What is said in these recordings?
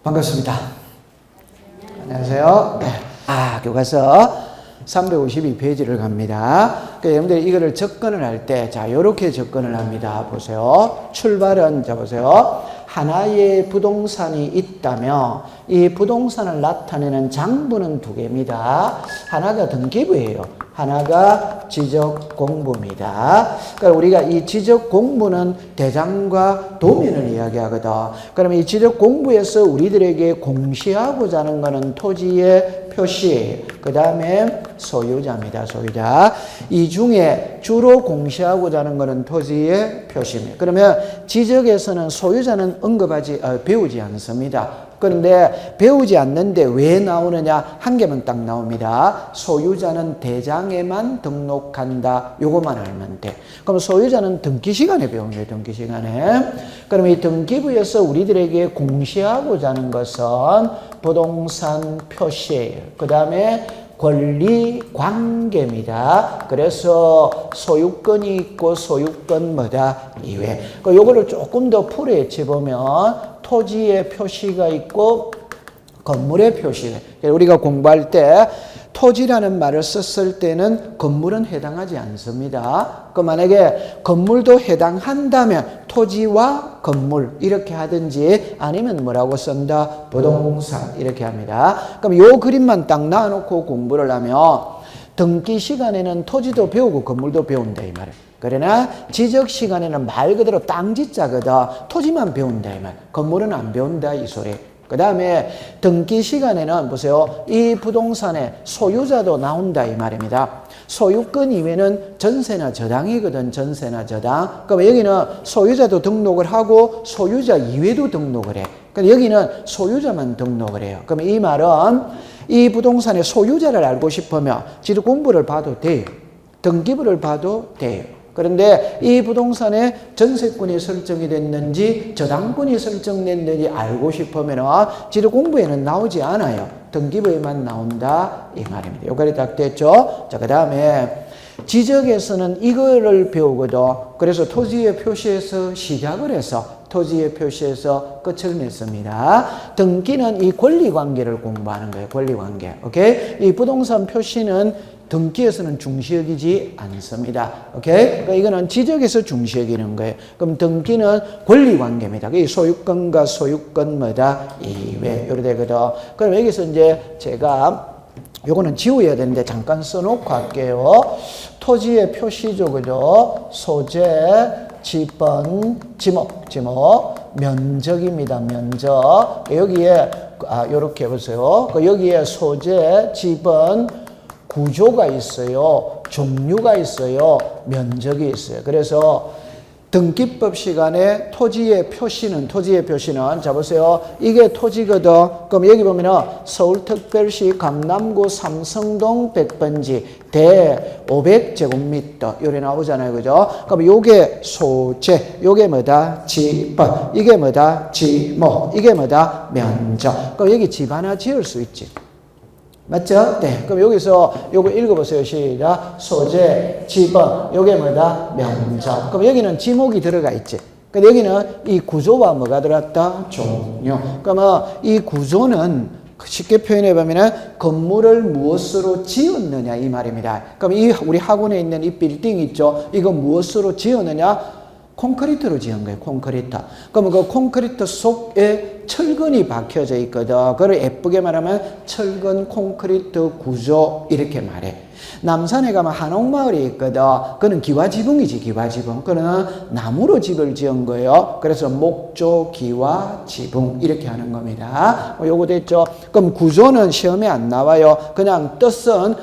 반갑습니다. 안녕하세요. 네. 교과서 352페이지를 갑니다. 그러니까 여러분들이 이거를 접근을 할 때, 자, 요렇게 접근을 합니다. 보세요. 출발은, 자, 보세요. 하나의 부동산이 있다며, 이 부동산을 나타내는 장부는 두 개입니다. 하나가 등기부예요. 하나가 지적공부입니다. 그러니까 우리가 이 지적공부는 대장과 도면을 이야기하거든. 그러면 이 지적공부에서 우리들에게 공시하고자 하는 것은 토지의 표시, 그 다음에 소유자입니다. 소유자. 이 중에 주로 공시하고자 하는 것은 토지의 표시입니다. 그러면 지적에서는 소유자는 배우지 않습니다. 그런데 배우지 않는데 왜 나오느냐? 한 개만 딱 나옵니다. 소유자는 대장에만 등록한다. 요것만 알면 돼. 그럼 소유자는 등기 시간에 배우는 거예요. 등기 시간에. 그럼 이 등기부에서 우리들에게 공시하고자 하는 것은 부동산 표시예요. 그 다음에 권리 관계입니다. 그래서 소유권이 있고 소유권 이외. 요거를 조금 더 풀이해 보면 토지의 표시가 있고 건물의 표시가 있어요. 우리가 공부할 때 토지라는 말을 썼을 때는 건물은 해당하지 않습니다. 만약에 건물도 해당한다면 토지와 건물 이렇게 하든지 아니면 뭐라고 쓴다? 부동산 이렇게 합니다. 그럼 요 그림만 딱 놔놓고 공부를 하면 등기 시간에는 토지도 배우고 건물도 배운다 이 말이에요. 그러나 지적 시간에는 말 그대로 땅지자거든. 토지만 배운다 이 말. 건물은 안 배운다 이 소리. 그 다음에 등기 시간에는 보세요. 이 부동산의 소유자도 나온다 이 말입니다. 소유권 이외에는 전세나 저당이거든. 전세나 저당. 그럼 여기는 소유자도 등록을 하고 소유자 이외도 등록을 해. 그러니까 여기는 소유자만 등록을 해요. 그럼 이 말은 이 부동산의 소유자를 알고 싶으면 지도 공부를 봐도 돼요. 등기부를 봐도 돼요. 그런데 이 부동산에 전세권이 설정이 됐는지 저당권이 설정됐는지 알고 싶으면 지도 공부에는 나오지 않아요. 등기부에만 나온다 이 말입니다. 여기까지 딱 됐죠? 자, 그 다음에 지적에서는 이거를 배우거든. 그래서 토지의 표시에서 시작을 해서 토지의 표시에서 끝을 냈습니다. 등기는 이 권리관계를 공부하는 거예요. 권리관계. 오케이? 이 부동산 표시는 등기에서는 중시여기지 않습니다. 오케이? 그러니까 이거는 지적에서 중시여기는 거예요. 그럼 등기는 권리관계입니다. 이 소유권과 소유권 이외. 요래 되거든. 그럼 여기서 이제 제가 요거는 지워야 되는데 잠깐 써놓고 할게요. 토지의 표시죠. 그죠? 소재, 지번, 지목, 면적입니다. 면적. 여기에, 요렇게 보세요. 여기에 소재, 지번, 구조가 있어요. 종류가 있어요. 면적이 있어요. 그래서 등기법 시간에 토지의 표시는 자 보세요. 이게 토지거든. 그럼 여기 보면은 서울특별시 강남구 삼성동 100번지 대 500제곱미터 요래 나오잖아요. 그죠? 그럼 요게 소재, 요게 뭐다? 지번, 이게 뭐다? 지목, 이게 뭐다? 면적. 그럼 여기 집 하나 지을 수 있지. 맞죠? 네. 그럼 여기서 요거 읽어보세요. 시작. 소재, 지번, 요게 뭐다? 면적. 그럼 여기는 지목이 들어가 있지. 그럼 여기는 이 구조와 뭐가 들어갔다? 종류. 그러면 이 구조는 쉽게 표현해보면 건물을 무엇으로 지었느냐 이 말입니다. 그럼 이 우리 학원에 있는 이 빌딩 있죠? 이거 무엇으로 지었느냐? 콘크리트로 지은 거예요. 콘크리트. 그러면 그 콘크리트 속에 철근이 박혀져 있거든. 그걸 예쁘게 말하면 철근 콘크리트 구조 이렇게 말해. 남산에 가면 한옥마을이 있거든. 그는 기와지붕이지, 기와지붕. 그는 나무로 집을 지은 거예요. 그래서 목조, 기와, 지붕 이렇게 하는 겁니다. 요거 됐죠? 그럼 구조는 시험에 안 나와요. 그냥 뜻은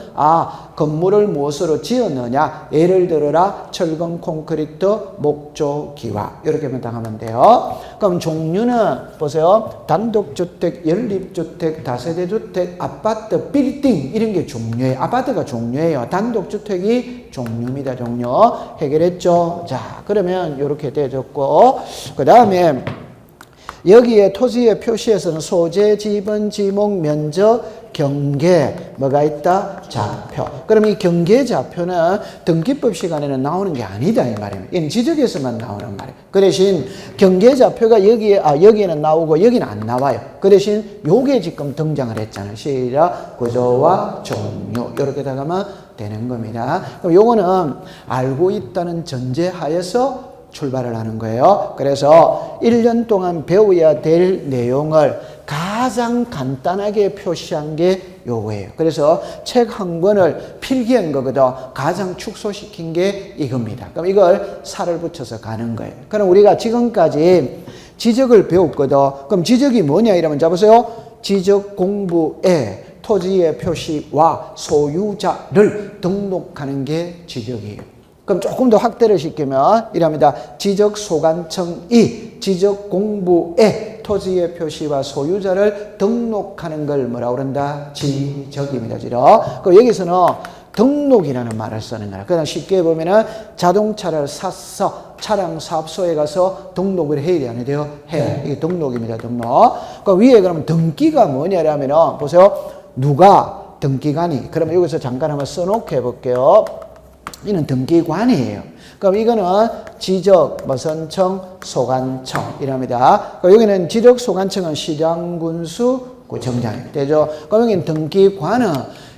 건물을 무엇으로 지었느냐? 예를 들어라 철근, 콘크리트, 목조, 기와 이렇게만 당하면 돼요. 그럼 종류는 보세요. 단독주택, 연립주택, 다세대주택, 아파트, 빌딩 이런 게 종류예요. 아파트가 종류예요. 단독주택이 종류입니다. 종류. 해결했죠? 자, 그러면 이렇게 되어졌고 그 다음에 여기에 토지의 표시에서는 소재, 지번, 지목, 면적, 경계, 뭐가 있다? 좌표. 그럼 이 경계 좌표는 등기법 시간에는 나오는 게 아니다 이 말입니다. 이는 지적에서만 나오는 말이에요. 그 대신 경계 좌표가 여기에는 나오고 여기는 안 나와요. 그 대신 요게 지금 등장을 했잖아요. 시작, 구조와 종류. 이렇게 나가면 되는 겁니다. 그럼 요거는 알고 있다는 전제하에서 출발을 하는 거예요. 그래서 1년 동안 배워야 될 내용을 가장 간단하게 표시한 게 요거예요. 그래서 책 한 권을 필기한 거거든. 가장 축소시킨 게 이겁니다. 그럼 이걸 살을 붙여서 가는 거예요. 그럼 우리가 지금까지 지적을 배웠거든. 그럼 지적이 뭐냐 이러면 잡으세요. 지적 공부에 토지의 표시와 소유자를 등록하는 게 지적이에요. 그럼 조금 더 확대를 시키면 이랍니다. 지적소관청이 지적공부에 토지의 표시와 소유자를 등록하는 걸 뭐라고 그런다? 지적입니다. 그럼 여기서는 등록이라는 말을 쓰는 거야. 그냥 쉽게 보면은 자동차를 샀어. 차량 사업소에 가서 등록을 해야 돼, 안 해야 돼요? 해. 이게 등록입니다. 등록. 그 위에 그러면 등기가 뭐냐라면은 보세요. 누가 등기관이. 그러면 여기서 잠깐 한번 써놓게 해볼게요. 이는 등기관이에요. 그럼 이거는 지적, 무선청, 소관청 이랍니다. 그럼 여기는 지적, 소관청은 시장, 군수, 구청장이에요. 되죠? 그럼 여기는 등기관은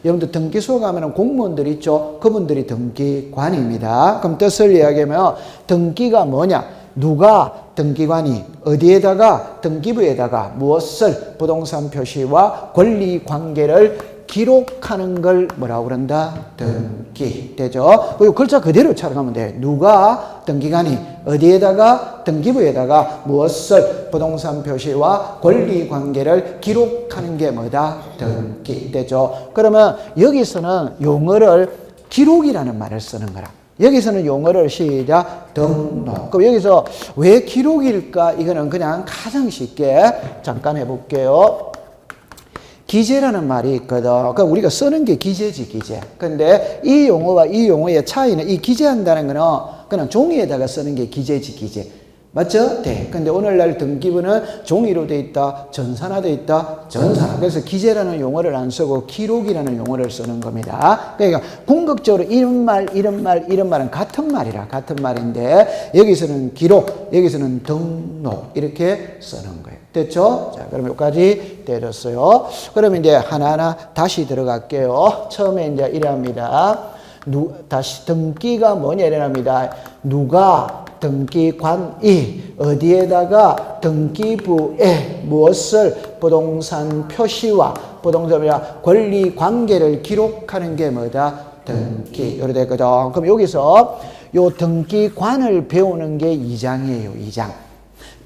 여러분들 등기소 가면 공무원들 있죠? 그분들이 등기관입니다. 그럼 뜻을 이야기하면 등기가 뭐냐? 누가 등기관이 어디에다가 등기부에다가 무엇을 부동산 표시와 권리 관계를 기록하는 걸 뭐라고 그런다? 등기. 되죠? 그리고 글자 그대로 찾아가면 돼. 누가 등기관이 어디에다가 등기부에다가 무엇을 부동산 표시와 권리 관계를 기록하는 게 뭐다? 등기. 되죠? 그러면 여기서는 용어를 기록이라는 말을 쓰는 거라. 여기서는 용어를 시작 등록. 그럼 여기서 왜 기록일까? 이거는 그냥 가장 쉽게 잠깐 해볼게요. 기재라는 말이 있거든. 그러니까 우리가 쓰는 게 기재지, 기재. 근데 이 용어와 이 용어의 차이는 이 기재한다는 거는 그냥 종이에다가 쓰는 게 기재지, 기재. 맞죠? 네. 근데 오늘날 등기부는 종이로 돼 있다, 전산화 돼 있다, 전산화. 그래서 기재라는 용어를 안 쓰고 기록이라는 용어를 쓰는 겁니다. 그러니까 궁극적으로 이런 말은 같은 말이라, 같은 말인데 여기서는 기록, 여기서는 등록 이렇게 쓰는 거예요. 됐죠? 자, 그럼 여기까지 때렸어요. 그럼 이제 하나하나 다시 들어갈게요. 처음에 이제 이랍니다. 다시 등기가 뭐냐 이랍니다. 누가 등기관이 어디에다가 등기부에 무엇을 부동산 표시와 부동산이나 권리 관계를 기록하는 게 뭐다? 등기. 이렇게 됐거든. 그럼 여기서 요 등기관을 배우는 게 2장이에요. 2장.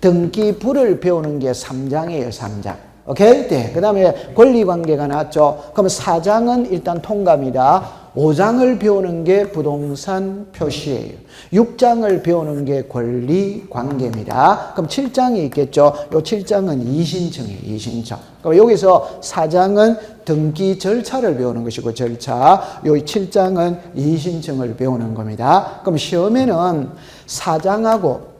등기부를 배우는 게 3장이에요. 3장. 오케이? 네. 그 다음에 권리관계가 나왔죠. 그럼 4장은 일단 통과입니다. 5장을 배우는 게 부동산 표시예요. 6장을 배우는 게 권리관계입니다. 그럼 7장이 있겠죠. 요 7장은 이신청이에요. 이신청. 그럼 여기서 4장은 등기 절차를 배우는 것이고 절차. 요 7장은 이신청을 배우는 겁니다. 그럼 시험에는 4장하고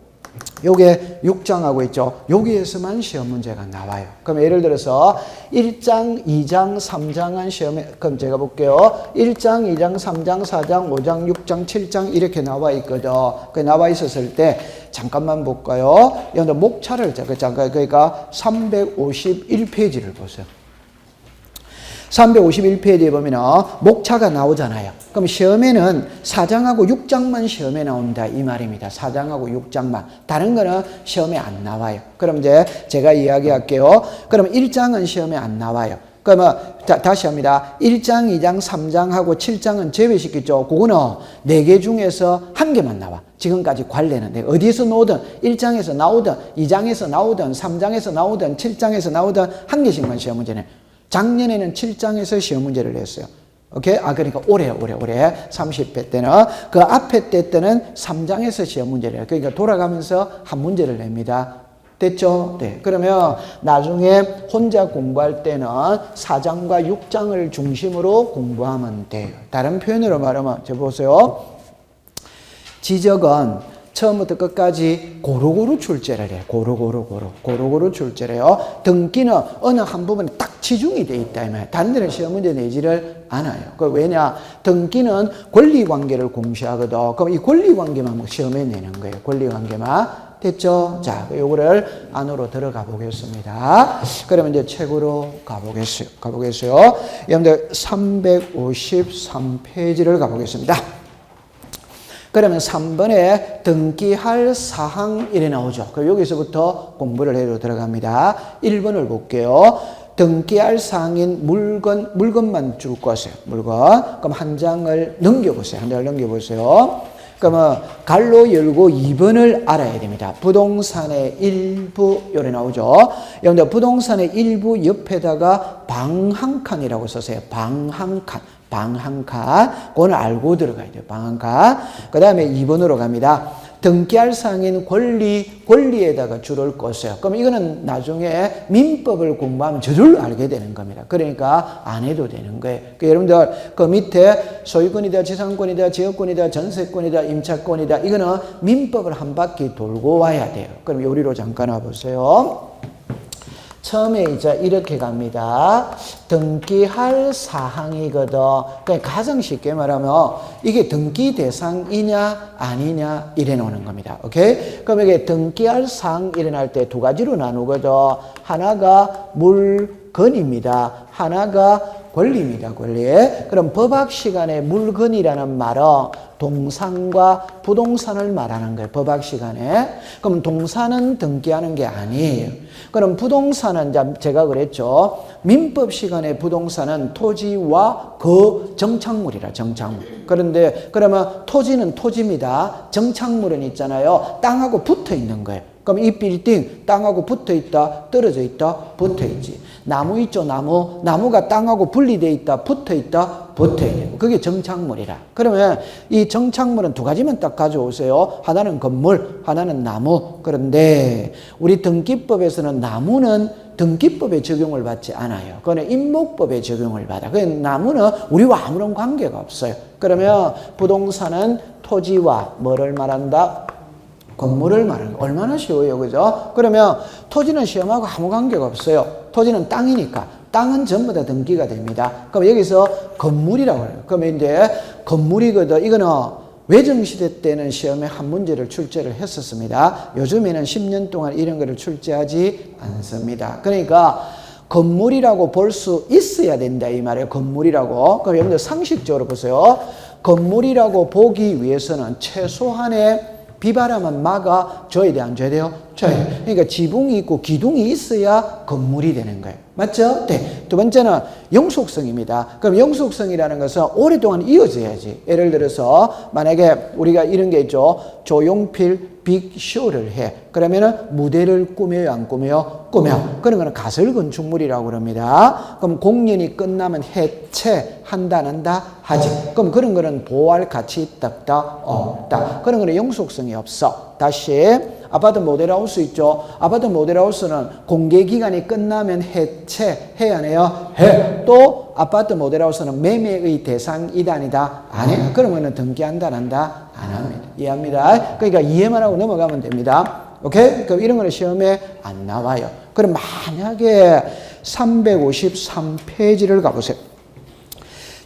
요게 6장하고 있죠. 여기에서만 시험 문제가 나와요. 그럼 예를 들어서 1장, 2장, 3장은 시험에, 그럼 제가 볼게요. 1장, 2장, 3장, 4장, 5장, 6장, 7장 이렇게 나와 있거든. 그 나와 있었을 때 잠깐만 볼까요? 여러분 목차를 잠깐 그러니까 351페이지를 보세요. 351페이지에 보면 목차가 나오잖아요. 그럼 시험에는 4장하고 6장만 시험에 나온다 이 말입니다. 4장하고 6장만. 다른 거는 시험에 안 나와요. 그럼 이제 제가 이야기할게요. 그럼 1장은 시험에 안 나와요. 그러면 다시 합니다. 1장, 2장, 3장하고 7장은 제외시켰죠. 그거는 4개 중에서 1개만 나와. 지금까지 관례는 내가 어디에서 나오든 1장에서 나오든 2장에서 나오든 3장에서 나오든 7장에서 나오든 1개씩만 시험 문제는. 작년에는 7장에서 시험 문제를 냈어요. 오케이? 그러니까 올해 30회 때는 그 앞에 때는 3장에서 시험 문제를 해요. 그러니까 돌아가면서 한 문제를 냅니다. 됐죠? 네. 그러면 나중에 혼자 공부할 때는 4장과 6장을 중심으로 공부하면 돼요. 다른 표현으로 말하면 저 보세요. 지적은 처음부터 끝까지 고루고루 출제를 해요. 고루고루 출제를 해요. 등기는 어느 한 부분에 딱 치중이 돼 있다. 다른 데는 시험 문제 내지를 않아요. 왜냐? 등기는 권리관계를 공시하거든. 그럼 이 권리관계만 시험에 내는 거예요. 권리관계만. 됐죠? 자, 요거를 안으로 들어가 보겠습니다. 그러면 이제 책으로 가보겠어요. 여러분들 353페이지를 가보겠습니다. 그러면 3번에 등기할 사항 이래 나오죠. 그럼 여기서부터 공부를 해도 들어갑니다. 1번을 볼게요. 등기할 사항인 물건만 줄 것이에요. 물건. 그럼 한 장을 넘겨보세요. 한 장을 넘겨보세요. 그러면 갈로 열고 2번을 알아야 됩니다. 부동산의 일부 요래 나오죠. 여러분들 부동산의 일부 옆에다가 방 한 칸이라고 썼어요. 방 한 칸. 그거는 알고 들어가야 돼요. 방 한 칸. 그 다음에 2번으로 갑니다. 등기할 사항인 권리에다가 줄을 껐어요. 그럼 이거는 나중에 민법을 공부하면 저절로 알게 되는 겁니다. 그러니까 안 해도 되는 거예요. 그러니까 여러분들 그 밑에 소유권이다, 지상권이다, 지역권이다, 전세권이다, 임차권이다. 이거는 민법을 한 바퀴 돌고 와야 돼요. 그럼 요리로 잠깐 와보세요. 처음에 이제 이렇게 갑니다. 등기할 사항이거든. 그러니까 가장 쉽게 말하면 이게 등기 대상이냐 아니냐 이래 놓는 겁니다. 오케이? 그럼 이게 등기할 사항 일어날 때 두 가지로 나누거든. 하나가 물건입니다. 하나가 권리입니다. 권리. 그럼 법학 시간에 물건이라는 말은 동산과 부동산을 말하는 거예요. 법학 시간에. 그럼 동산은 등기하는 게 아니에요. 그럼 부동산은 제가 그랬죠. 민법 시간에 부동산은 토지와 그 정착물이라 정착물. 그런데 그러면 토지는 토지입니다. 정착물은 있잖아요. 땅하고 붙어 있는 거예요. 그럼 이 빌딩 땅하고 붙어 있다, 떨어져 있다, 붙어 있지. 나무 있죠, 나무. 나무가 땅하고 분리되어 있다, 붙어 있다, 붙어 있다. 그게 정착물이라. 그러면 이 정착물은 두 가지만 딱 가져오세요. 하나는 건물, 하나는 나무. 그런데 우리 등기법에서는 나무는 등기법에 적용을 받지 않아요. 그거는 임목법에 적용을 받아. 그 나무는 우리와 아무런 관계가 없어요. 그러면 부동산은 토지와 뭐를 말한다? 건물을 말하는 거. 얼마나 쉬워요. 그죠? 그러면 토지는 시험하고 아무 관계가 없어요. 토지는 땅이니까. 땅은 전부 다 등기가 됩니다. 그럼 여기서 건물이라고 해요. 그러면 이제 건물이거든. 이거는 외정시대 때는 시험에 한 문제를 출제를 했었습니다. 요즘에는 10년 동안 이런 거를 출제하지 않습니다. 그러니까 건물이라고 볼 수 있어야 된다 이 말이에요. 건물이라고. 그럼 여러분들 상식적으로 보세요. 건물이라고 보기 위해서는 최소한의 비바람은 막아줘야 돼, 안 줘야 돼요? 줘야 돼요. 그러니까 지붕이 있고 기둥이 있어야 건물이 되는 거예요. 맞죠? 네. 두 번째는 영속성입니다. 그럼 영속성이라는 것은 오랫동안 이어져야지. 예를 들어서 만약에 우리가 이런 게 있죠. 조용필 빅쇼를 해. 그러면은 무대를 꾸며요, 안 꾸며요? 꾸며. 그런 거는 가설 건축물이라고 그럽니다. 그럼 공연이 끝나면 해체한다, 안 한다? 하지. 그럼 그런 거는 보호할 가치 있다, 없다. 그런 거는 영속성이 없어. 다시. 아파트 모델하우스 있죠. 아파트 모델하우스는 공개기간이 끝나면 해체해야 해요. 해. 또 아파트 모델하우스는 매매의 대상이다 아니다? 안 해요. 그러면 등기한다 안 한다? 안 합니다. 이해합니다. 그러니까 이해만 하고 넘어가면 됩니다. 오케이? 그럼 이런 거는 시험에 안 나와요. 그럼 만약에 353페이지를 가보세요.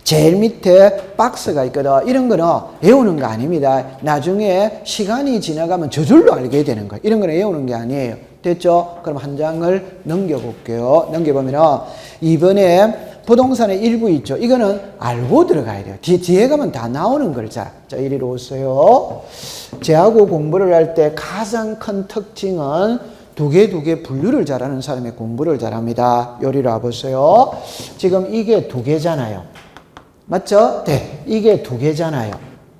제일 밑에 박스가 있거든. 이런 거는 외우는 거 아닙니다. 나중에 시간이 지나가면 저절로 알게 되는 거예요. 이런 거는 외우는 게 아니에요. 됐죠? 그럼 한 장을 넘겨볼게요. 넘겨보면 이번에 부동산의 일부 있죠. 이거는 알고 들어가야 돼요. 뒤에 가면 다 나오는 글자. 자, 이리로 오세요. 제하고 공부를 할 때 가장 큰 특징은 두 개 분류를 잘하는 사람이 공부를 잘합니다. 요리로 와보세요. 지금 이게 두 개잖아요. 맞죠? 네. 이게 두 개잖아요.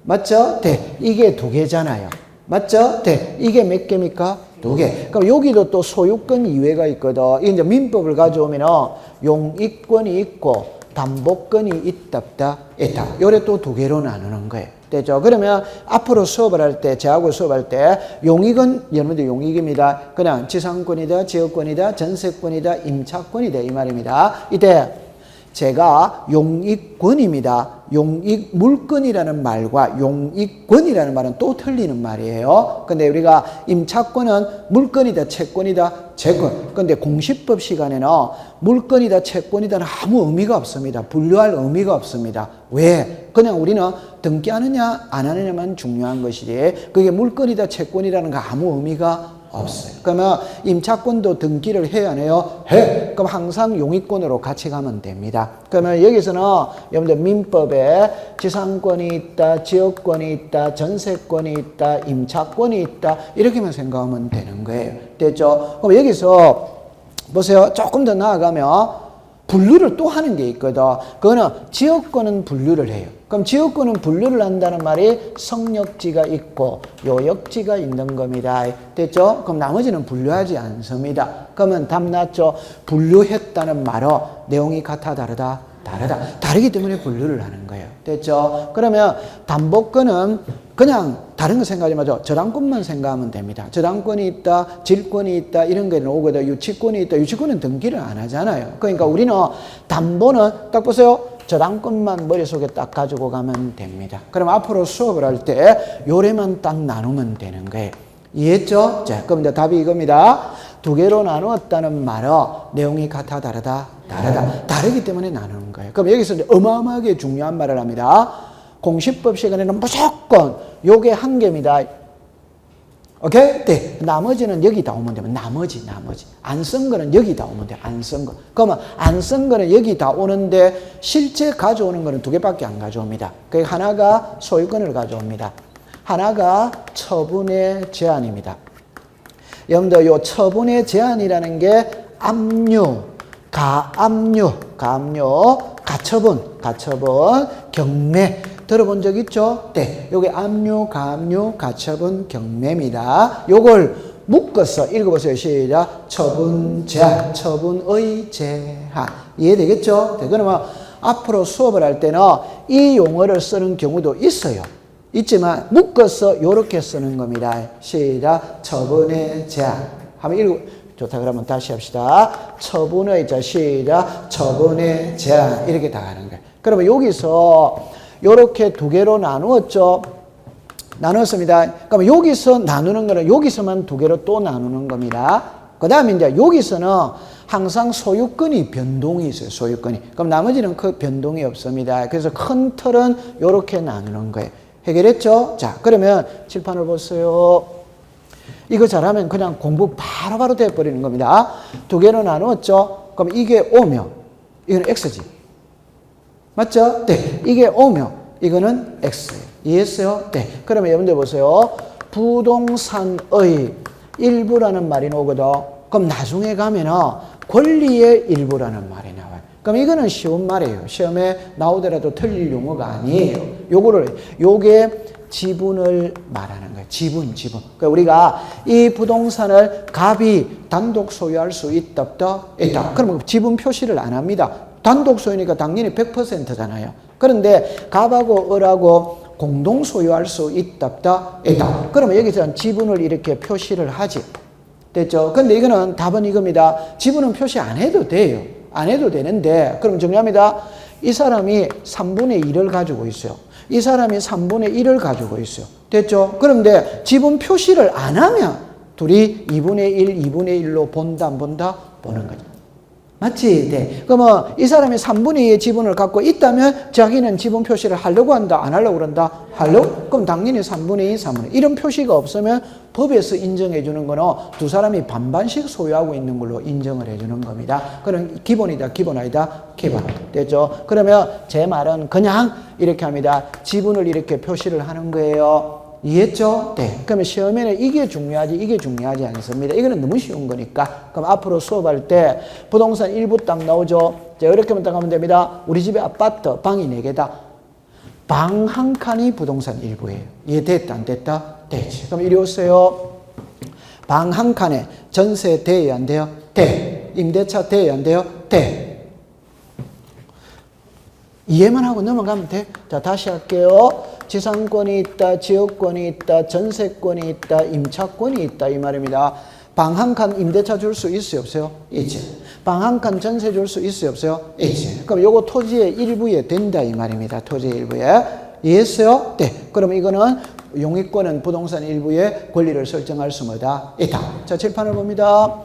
맞죠? 네. 이게 두 개잖아요. 맞죠? 네. 이게 몇 개입니까? 두 개. 그럼 여기도 또 소유권 이외가 있거든. 이게 이제 민법을 가져오면 용익권이 있고 담보권이 있다. 요래 또 두 개로 나누는 거예요. 됐죠? 그러면 앞으로 수업을 할 때, 저하고 수업할 때 용익은 여러분들 용익입니다. 그냥 지상권이다, 지역권이다, 전세권이다, 임차권이다 이 말입니다. 이때 제가 용익권입니다. 용익물권이라는 말과 용익권이라는 말은 또 틀리는 말이에요. 근데 우리가 임차권은 물권이다, 채권이다, 채권. 근데 공시법 시간에는 물권이다, 채권이다는 아무 의미가 없습니다. 분류할 의미가 없습니다. 왜? 그냥 우리는 등기하느냐, 안 하느냐만 중요한 것이지, 그게 물권이다, 채권이라는 거 아무 의미가 없어요. 그러면 임차권도 등기를 해야 해요? 해. 그럼 항상 용익권으로 같이 가면 됩니다. 그러면 여기서는 여러분들 민법에 지상권이 있다, 지역권이 있다, 전세권이 있다, 임차권이 있다, 이렇게만 생각하면 되는 거예요. 됐죠? 그럼 여기서 보세요. 조금 더 나아가면 분류를 또 하는 게 있거든. 그거는 지역권은 분류를 해요. 그럼 지역권은 분류를 한다는 말이 성역지가 있고 요역지가 있는 겁니다. 됐죠? 그럼 나머지는 분류하지 않습니다. 그러면 답 났죠? 분류했다는 말은 내용이 같아, 다르다? 다르다. 다르기 때문에 분류를 하는 거예요. 됐죠? 그러면 담보권은 그냥 다른 거 생각하지 마죠. 저당권만 생각하면 됩니다. 저당권이 있다, 질권이 있다, 이런 게 오거든. 유치권이 있다. 유치권은 등기를 안 하잖아요. 그러니까 우리는 담보는 딱 보세요. 저당권만 머릿속에 딱 가지고 가면 됩니다. 그럼 앞으로 수업을 할 때 요래만 딱 나누면 되는 거예요. 이해했죠? 자, 그럼 이제 답이 이겁니다. 두 개로 나누었다는 말은 내용이 같아, 다르다? 다르다. 다르기 때문에 나누는 거예요. 그럼 여기서 이제 어마어마하게 중요한 말을 합니다. 공시법 시간에는 무조건 요게 한 개입니다. 오케이? 네. 나머지는 여기다 오면 되면 나머지. 안 쓴 거는 여기다 오면 돼. 안 쓴 거. 그러면 안 쓴 거는 여기다 오는데 실제 가져오는 거는 두 개밖에 안 가져옵니다. 그 하나가 소유권을 가져옵니다. 하나가 처분의 제한입니다. 여러분들 요 처분의 제한이라는 게 압류, 가압류, 가처분, 경매. 들어본 적 있죠? 네. 요게 압류, 가압류, 가처분, 경매입니다. 요걸 묶어서 읽어보세요. 시작. 처분, 제한, 처분의 제한. 이해되겠죠? 네. 그러면 앞으로 수업을 할 때는 이 용어를 쓰는 경우도 있어요. 있지만 묶어서 요렇게 쓰는 겁니다. 시작. 처분의 제한. 한번 읽어. 좋다. 그러면 다시 합시다. 처분의, 자, 시작. 처분의 제한. 이렇게 다 가는 거예요. 그러면 여기서 요렇게 두 개로 나누었죠. 나눴습니다. 그럼 여기서 나누는 거는 여기서만 두 개로 또 나누는 겁니다. 그 다음에 이제 여기서는 항상 소유권이 변동이 있어요. 소유권이. 그럼 나머지는 그 변동이 없습니다. 그래서 큰 틀은 요렇게 나누는 거예요. 해결했죠? 자, 그러면 칠판을 보세요. 이거 잘하면 그냥 공부 바로바로 돼버리는 겁니다. 두 개로 나누었죠? 그럼 이게 오면 이거는 X지. 맞죠? 네. 이게 오면 이거는 X예요. 이해했어요? 네. 그러면 여러분들 보세요. 부동산의 일부라는 말이 나오거든. 그럼 나중에 가면은 권리의 일부라는 말이 나와요. 그럼 이거는 쉬운 말이에요. 시험에 나오더라도 틀릴 용어가 아니에요. 요게 지분을 말하는 거예요. 지분. 그러니까 우리가 이 부동산을 갑이 단독 소유할 수 있다, 없다? 있다. 그러면 지분 표시를 안 합니다. 단독 소유니까 당연히 100%잖아요. 그런데 갑하고 을하고 공동 소유할 수 있다, 없다? 있다. 그러면 여기서는 지분을 이렇게 표시를 하지. 됐죠? 근데 이거는 답은 이겁니다. 지분은 표시 안 해도 돼요. 안 해도 되는데, 그럼 정리합니다. 이 사람이 3분의 1을 가지고 있어요. 이 사람이 3분의 1을 가지고 있어요. 됐죠? 그런데 지분 표시를 안 하면 둘이 2분의 1, 2분의 1로 본다, 안 본다? 보는 거죠. 맞지? 네. 그러면 이 사람이 3분의 2의 지분을 갖고 있다면 자기는 지분 표시를 하려고 한다, 안 하려고 그런다? 하려고? 그럼 당연히 3분의 2, 3분의 2. 이런 표시가 없으면 법에서 인정해 주는 거는 두 사람이 반반씩 소유하고 있는 걸로 인정을 해 주는 겁니다. 그럼 기본이다, 기본 아니다? 기본. 됐죠? 그러면 제 말은 그냥 이렇게 합니다. 지분을 이렇게 표시를 하는 거예요. 이해했죠? 네. 그러면 시험에는 이게 중요하지 않습니다. 이거는 너무 쉬운 거니까. 그럼 앞으로 수업할 때 부동산 일부 딱 나오죠? 자, 이렇게만 딱 하면 됩니다. 우리 집에 아파트 방이 4개다. 방 한 칸이 부동산 일부예요. 이해됐다, 안 됐다? 되지. 그럼 이리 오세요. 방 한 칸에 전세 돼야 안 돼요? 돼. 임대차 돼야 안 돼요? 돼. 이해만 하고 넘어가면 돼. 자, 다시 할게요. 지상권이 있다, 지역권이 있다, 전세권이 있다, 임차권이 있다 이 말입니다. 방 한 칸 임대차 줄 수 있어요, 없어요? 있지. 방 한 칸 전세 줄 수 있어요, 없어요? 있지. 그럼 요거 토지의 일부에 된다 이 말입니다. 토지의 일부에. 이해했어요? 네. 그럼 이거는 용익권은 부동산 일부의 권리를 설정할 수 뭐다? 있다. 자, 칠판을 봅니다.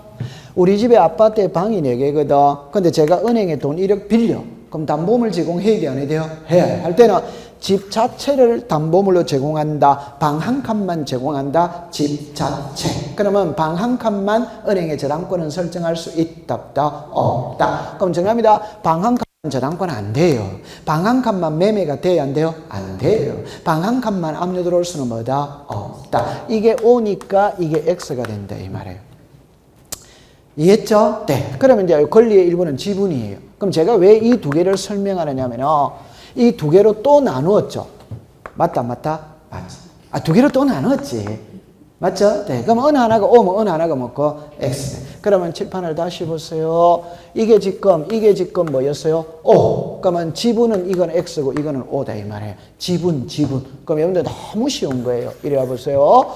우리 집에 아파트에 방이 4개거든. 근데 제가 은행에 돈 1억 빌려. 그럼 담보물 제공해야 돼, 안 해야 돼요? 해야 해. 할 때는 집 자체를 담보물로 제공한다. 방 한 칸만 제공한다. 집 자체. 그러면 방 한 칸만 은행에 저당권은 설정할 수 있다, 없다? 없다. 그럼 정합니다. 방 한 칸 저당권 안 돼요. 방 한 칸만 매매가 돼야 안 돼요? 안 돼요. 방 한 칸만 압류 들어올 수는 뭐다? 없다. 이게 O니까 이게 X가 된다 이 말이에요. 이해했죠? 네. 그러면 이제 권리의 일부는 지분이에요. 그럼 제가 왜 이 두 개를 설명하느냐면요. 이 두 개로 또 나누었죠. 맞다, 안 맞다? 맞지. 아, 두 개로 또 나누었지. 맞죠? 네. 그럼 어느 하나가 O면 어느 하나가 뭐고? X. 그러면 칠판을 다시 보세요. 이게 지금 뭐였어요? O. 그러면 지분은 이건 X고 이거는 O다 이 말이에요. 지분. 그럼 여러분들 너무 쉬운 거예요. 이리 와보세요.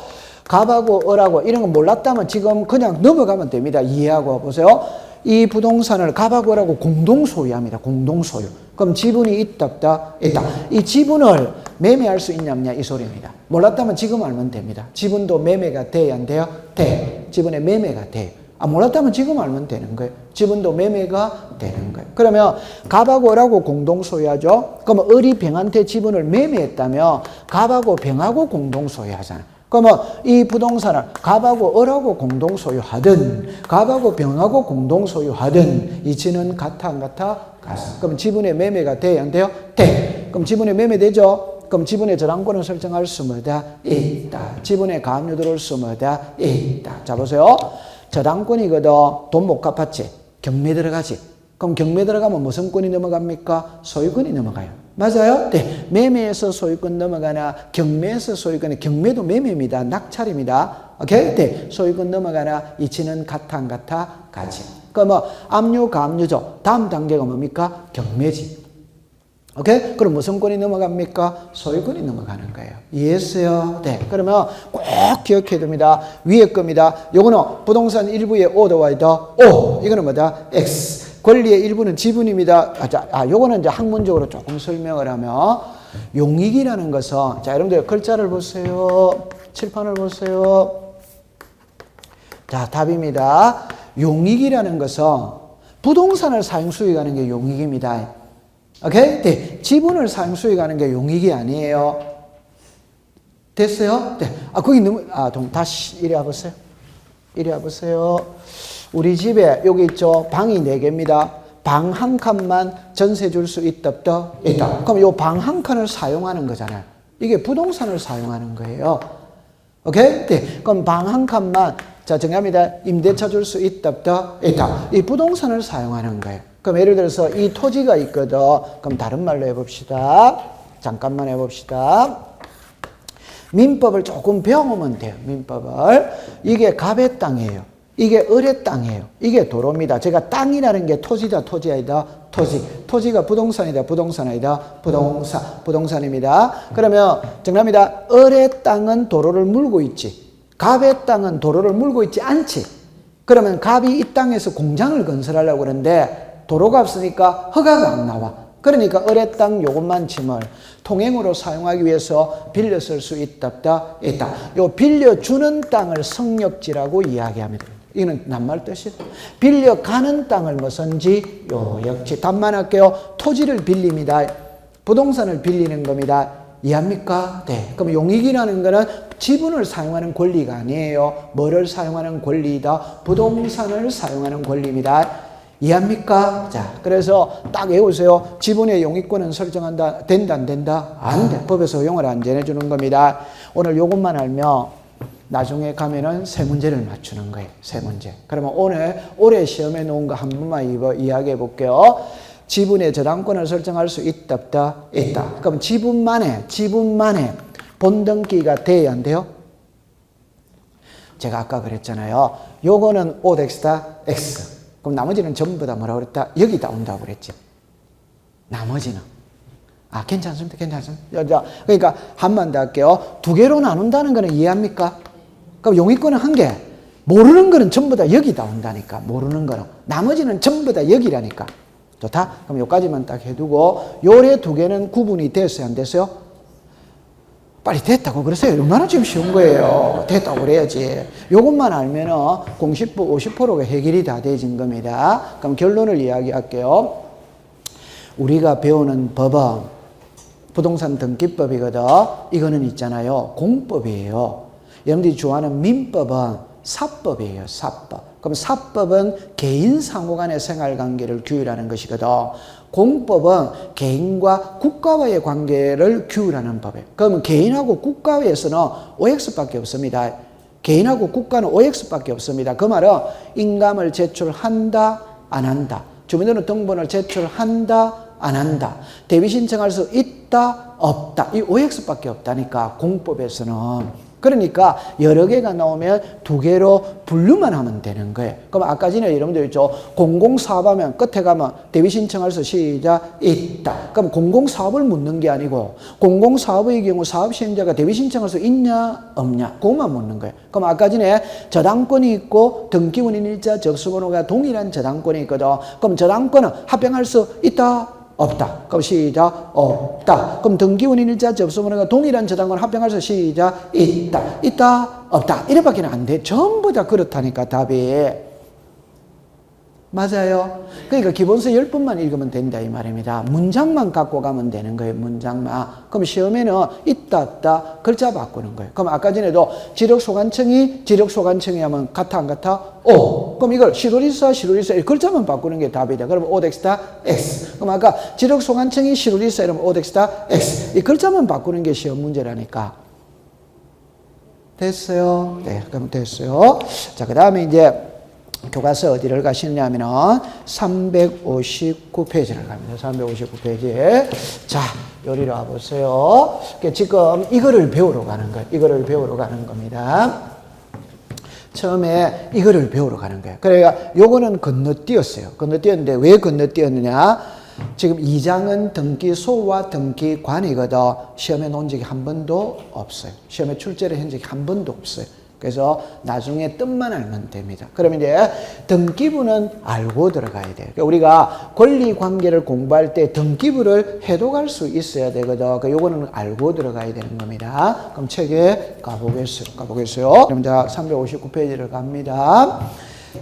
갑하고 어라고 이런 거 몰랐다면 지금 그냥 넘어가면 됩니다. 이해하고 보세요. 이 부동산을 갑하고 어라고 공동 소유합니다. 공동 소유. 그럼 지분이 있다 없다? 있다. 이 지분을 매매할 수 있냐 없냐 이 소리입니다. 몰랐다면 지금 알면 됩니다. 지분도 매매가 돼야 안 돼요? 돼. 지분의 매매가 돼요. 아, 몰랐다면 지금 알면 되는 거예요. 지분도 매매가 되는 거예요. 그러면 갑하고 어라고 공동 소유하죠. 그러면 을이 병한테 지분을 매매했다면 갑하고 병하고 공동 소유하잖아요. 그러면 이 부동산을 갑하고 을하고 공동 소유하든 갑하고 병하고 공동 소유하든 이치는 같아 안 같아? 같아. 그럼 지분의 매매가 돼야 안 돼요? 돼. 그럼 지분의 매매 되죠? 그럼 지분의 저당권을 설정할 수 뭐다? 있다. 지분의 가압류 들어올 수 뭐다? 있다. 자 보세요. 저당권이거든. 돈 못 갚았지? 경매 들어가지? 그럼 경매 들어가면 무슨 권이 넘어갑니까? 소유권이 넘어가요. 맞아요? 네. 매매에서 소유권 넘어가나 경매에서 소유권, 경매도 매매입니다. 낙찰입니다. 오케이? 네. 소유권 넘어가나 이치는 같아 안 같아? 같이. 그럼 압류, 가압류죠. 다음 단계가 뭡니까? 경매지. 오케이? 그럼 무슨 권이 넘어갑니까? 소유권이 넘어가는 거예요. 이해했어요? 네. 그러면 꼭 기억해야 됩니다. 위에 겁니다. 요거는 부동산 일부의 O와 O. 이거는 뭐다? X. 권리의 일부는 지분입니다. 요거는 이제 학문적으로 조금 설명을 하면, 용익이라는 것은, 자, 여러분들 글자를 보세요. 칠판을 보세요. 자, 답입니다. 용익이라는 것은 부동산을 사용 수익하는 게 용익입니다. 오케이? 네. 지분을 사용 수익하는 게 용익이 아니에요. 됐어요? 네. 거기 너무, 다시 이리 와보세요. 이리 와보세요. 우리 집에 여기 있죠. 방이 4개입니다. 방 한 칸만 전세 줄 수 있다 없다? 있다. 그럼 요 방 한 칸을 사용하는 거잖아요. 이게 부동산을 사용하는 거예요. 오케이? 네. 그럼 방 한 칸만 자 정합니다. 임대차 줄 수 있다 없다? 있다. 이 부동산을 사용하는 거예요. 그럼 예를 들어서 이 토지가 있거든. 그럼 다른 말로 해봅시다. 잠깐만 해봅시다. 민법을 조금 배워보면 돼요. 민법을. 이게 갑의 땅이에요. 이게 을의 땅이에요. 이게 도로입니다. 제가 땅이라는 게 토지다, 토지 아니다, 토지. 토지가 부동산이다, 부동산 아니다, 부동산입니다. 그러면 정답입니다. 을의 땅은 도로를 물고 있지. 갑의 땅은 도로를 물고 있지 않지. 그러면 갑이 이 땅에서 공장을 건설하려고 그러는데 도로가 없으니까 허가가 안 나와. 그러니까 을의 땅 요것만 침을 통행으로 사용하기 위해서 빌려 쓸 수 있다, 없다? 있다. 요 빌려주는 땅을 성역지라고 이야기합니다. 이거는 낱말 뜻이에요. 빌려가는 땅을 뭐선지 요역지. 답만 할게요. 토지를 빌립니다. 부동산을 빌리는 겁니다. 이해합니까? 네. 그럼 용익이라는 거는 지분을 사용하는 권리가 아니에요. 뭐를 사용하는 권리이다? 부동산을 사용하는 권리입니다. 이해합니까? 자, 그래서 딱 외우세요. 지분의 용익권은 설정한다. 된다, 안 된다? 안 돼. 법에서 용을 안 전해주는 겁니다. 오늘 요것만 알면 나중에 가면은 세 문제를 맞추는 거예요. 세 문제. 그러면 오늘 올해 시험에 놓은 거 한 번만 이야기해 볼게요. 지분의 저당권을 설정할 수 있다, 없다? 있다. 그럼 지분만에 본등기가 돼야 안 돼요? 제가 아까 그랬잖아요. 요거는 OX다, X. 그럼 나머지는 전부 다 뭐라고 그랬다? 여기다 온다고 그랬지. 나머지는. 괜찮습니다. 그러니까 한 번 더 할게요. 두 개로 나눈다는 거는 이해합니까? 그럼 용익권은 한 개. 모르는 거는 전부 다 여기다 온다니까. 모르는 거는. 나머지는 전부 다 여기라니까. 좋다? 그럼 요까지만 딱 해두고 요래 두 개는 구분이 됐어요? 안 됐어요? 빨리 됐다고 그러세요. 얼마나 지금 쉬운 거예요. 됐다고 그래야지. 요것만 알면은 공식부 50%가 해결이 다 되진 겁니다. 그럼 결론을 이야기할게요. 우리가 배우는 법은 부동산 등기법이거든. 이거는 있잖아요. 공법이에요. 여러분들이 좋아하는 민법은 사법이에요. 사법. 그럼 사법은 개인 상호 간의 생활관계를 규율하는 것이거든. 공법은 개인과 국가와의 관계를 규율하는 법이에요. 그러면 개인하고 국가에서는 OX밖에 없습니다. 개인하고 국가는 OX밖에 없습니다. 그 말은 인감을 제출한다, 안 한다. 주민등록등본을 제출한다, 안 한다. 대비 신청할 수 있다, 없다. 이 OX밖에 없다니까, 공법에서는. 그러니까 여러 개가 나오면 두 개로 분류만 하면 되는 거예요. 그럼 아까 전에 여러분들 있죠. 공공사업하면 끝에 가면 대비 신청할 수 시작 있다. 그럼 공공사업을 묻는 게 아니고 공공사업의 경우 사업시행자가 대비 신청할 수 있냐 없냐 그것만 묻는 거예요. 그럼 아까 전에 저당권이 있고 등기운임일자 접수번호가 동일한 저당권이 있거든. 그럼 저당권은 합병할 수 있다 없다. 그럼 시작 없다. 그럼 등기운임일자 접수번호가 동일한 저당권 합병할 수 시작 있다. 있다 없다. 이래밖에 안 돼. 전부 다 그렇다니까 답이. 맞아요. 그러니까 기본서 10번만 읽으면 된다 이 말입니다. 문장만 갖고 가면 되는 거예요. 문장만. 그럼 시험에는 있다 없다 글자 바꾸는 거예요. 그럼 아까 전에도 지력소관청이 하면 같아 안 같아? O. 그럼 이걸 시로리사 글자만 바꾸는 게 답이다. 그러면 O 덱스타 X. 그럼 아까 지력소관청이 시로리사 이러면 O 덱스타 X. 이 글자만 바꾸는 게 시험 문제라니까. 됐어요? 네, 그럼 됐어요. 자, 그 다음에 이제 교과서 어디를 가시느냐면은 359페이지를 갑니다. 359페이지. 자, 여기로 와보세요. 지금 이거를 배우러 가는 거예요. 이거를 배우러 가는 겁니다. 처음에 이거를 배우러 가는 거예요. 그러니까 요거는 건너뛰었어요. 건너뛰었는데 왜 건너뛰었느냐? 지금 2장은 등기소와 등기관이거든. 시험에 놓은 적이 한 번도 없어요. 시험에 출제를 한 적이 한 번도 없어요. 그래서 나중에 뜻만 알면 됩니다. 그러면 이제 등기부는 알고 들어가야 돼요. 그러니까 우리가 권리관계를 공부할 때 등기부를 해독할 수 있어야 되거든. 그러니까 요거는 알고 들어가야 되는 겁니다. 그럼 책에 가보겠어요. 그럼 자 359페이지를 갑니다.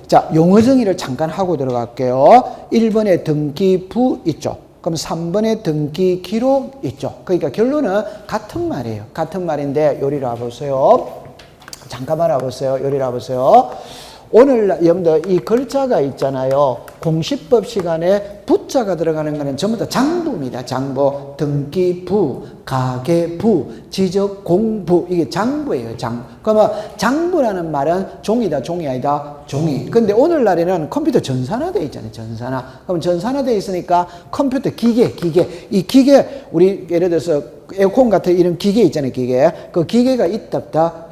자, 용어 정의를 잠깐 하고 들어갈게요. 1번에 등기부 있죠. 그럼 3번에 등기 기록 있죠. 그러니까 결론은 같은 말이에요. 같은 말인데 요리로 와보세요. 잠깐만 와보세요. 요리 와보세요. 오늘 여러분들 이 글자가 있잖아요. 공시법 시간에 부자가 들어가는 거는 전부 다 장부입니다. 장부, 등기부, 가계부, 지적공부 이게 장부예요. 장. 그러면 장부라는 말은 종이다, 종이 아니다, 종이. 근데 오늘날에는 컴퓨터 전산화되어 있잖아요. 전산화. 그럼 전산화되어 있으니까 컴퓨터 기계. 이 기계 우리 예를 들어서 에어컨 같은 이런 기계 있잖아요. 기계. 그 기계가 있다.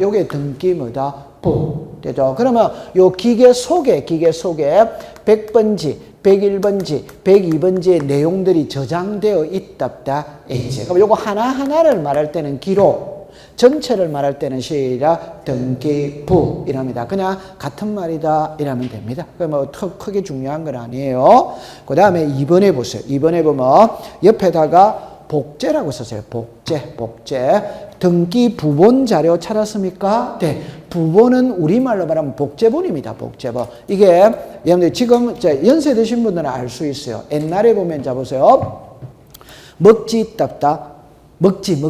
요게 등기 뭐다? 부. 되죠? 그러면 요 기계 속에 100번지, 101번지, 102번지의 내용들이 저장되어 있다. 있지. 그럼 요거 하나하나를 말할 때는 기록, 전체를 말할 때는 시작 등기부 이랍니다. 그냥 같은 말이다 이라면 됩니다. 그러면 크게 중요한 건 아니에요. 그 다음에 2번에 보세요. 2번에 보면 옆에다가 복제라고 썼어요. 복제. 등기 부본 자료 찾았습니까? 네. 부본은 우리말로 말하면 복제본입니다. 복제본. 이게 여러분들 지금 연세 드신 분들은 알 수 있어요. 옛날에 보면 자 보세요. 먹지 답다. 먹지.